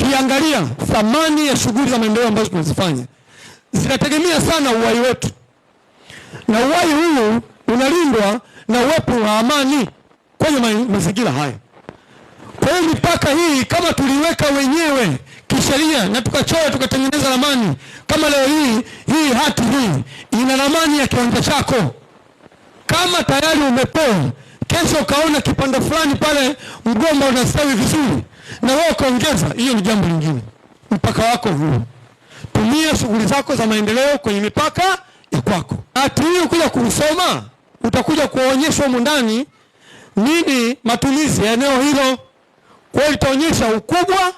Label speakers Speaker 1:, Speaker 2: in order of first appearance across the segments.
Speaker 1: Ukiangalia thamani ya shughuli za maendeleo ambazo tunazifanya zinategemea sana uhai wetu, na uhai huu unalindwa na uwepo wa amani kwenye mazingira haya. Kwa hiyo mipaka hii kama tuliweka wenyewe kisheria na tukachora tukatengeneza ramani, kama leo hii hati hii ina ramani ya kiwanja chako, kama tayari umepewa, kesho ukaona kipande fulani pale mgomba unastawi vizuri na wewe ukaongeza, hiyo ni jambo lingine. Mpaka wako huu, tumia shughuli zako za maendeleo kwenye mipaka ya kwako. Hati hii ukija kusoma utakuja kuonyeshwa humu ndani nini matumizi ya eneo hilo. Kwa hiyo itaonyesha ukubwa,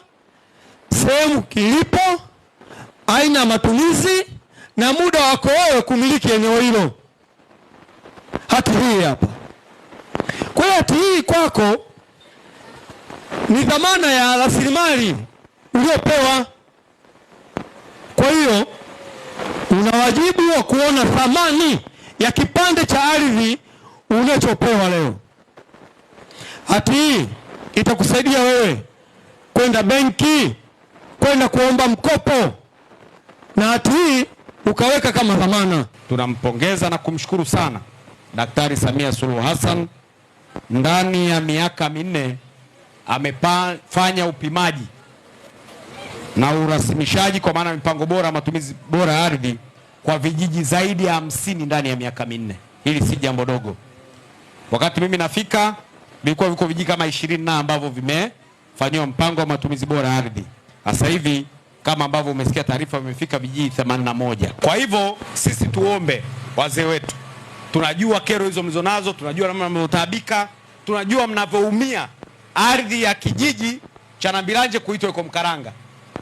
Speaker 1: sehemu kilipo, aina ya matumizi na muda wako wewe kumiliki eneo hilo. Hati hii hapa. Kwa hiyo hati hii kwako ni dhamana ya rasilimali uliopewa. Kwa hiyo una wajibu wa kuona thamani ya kipande cha ardhi unachopewa leo. Hati hii itakusaidia wewe kwenda benki, kwenda kuomba mkopo, na hati hii ukaweka kama dhamana.
Speaker 2: Tunampongeza na kumshukuru sana Daktari Samia Suluhu Hassan. Ndani ya miaka minne amefanya upimaji na urasimishaji kwa maana mipango bora, matumizi bora ya ardhi kwa vijiji zaidi ya 50 ndani ya miaka minne. Hili si jambo dogo. Wakati mimi nafika vilikuwa viko vijiji kama 20 na ambavyo vimefanywa mpango wa matumizi bora ya ardhi. Sasa hivi kama ambavyo umesikia taarifa, vimefika vijiji 81. Kwa hivyo sisi tuombe wazee wetu, tunajua kero hizo mlizonazo, tunajua namna mnavyotaabika, tunajua mnavyoumia. Ardhi ya kijiji cha Nambilanje kuitwa iko Mkaranga,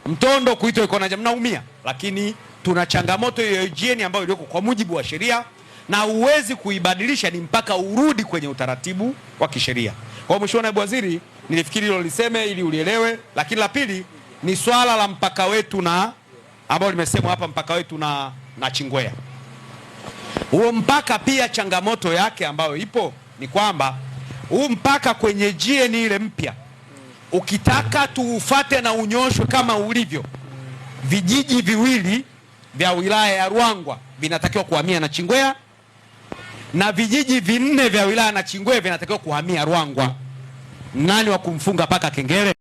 Speaker 2: Mtondo kuitwa iko Naja, mnaumia, lakini tuna changamoto ya hygiene ambayo iliyoko kwa mujibu wa sheria, na uwezi kuibadilisha, ni mpaka urudi kwenye utaratibu wa kisheria. Kwa Mheshimiwa Naibu Waziri, nilifikiri hilo liseme ili ulielewe. Lakini la pili ni swala la mpaka wetu na ambao limesemwa hapa, mpaka wetu na Chingwea. Huo mpaka pia changamoto yake ambayo ipo ni kwamba huu mpaka kwenye GN ile mpya, ukitaka tuufate na unyoshwe kama ulivyo, vijiji viwili vya wilaya ya Ruangwa vinatakiwa kuhamia na Chingwea, na vijiji 4 vya wilaya na Chingwea vinatakiwa kuhamia Ruangwa. Nani wa kumfunga paka kengele?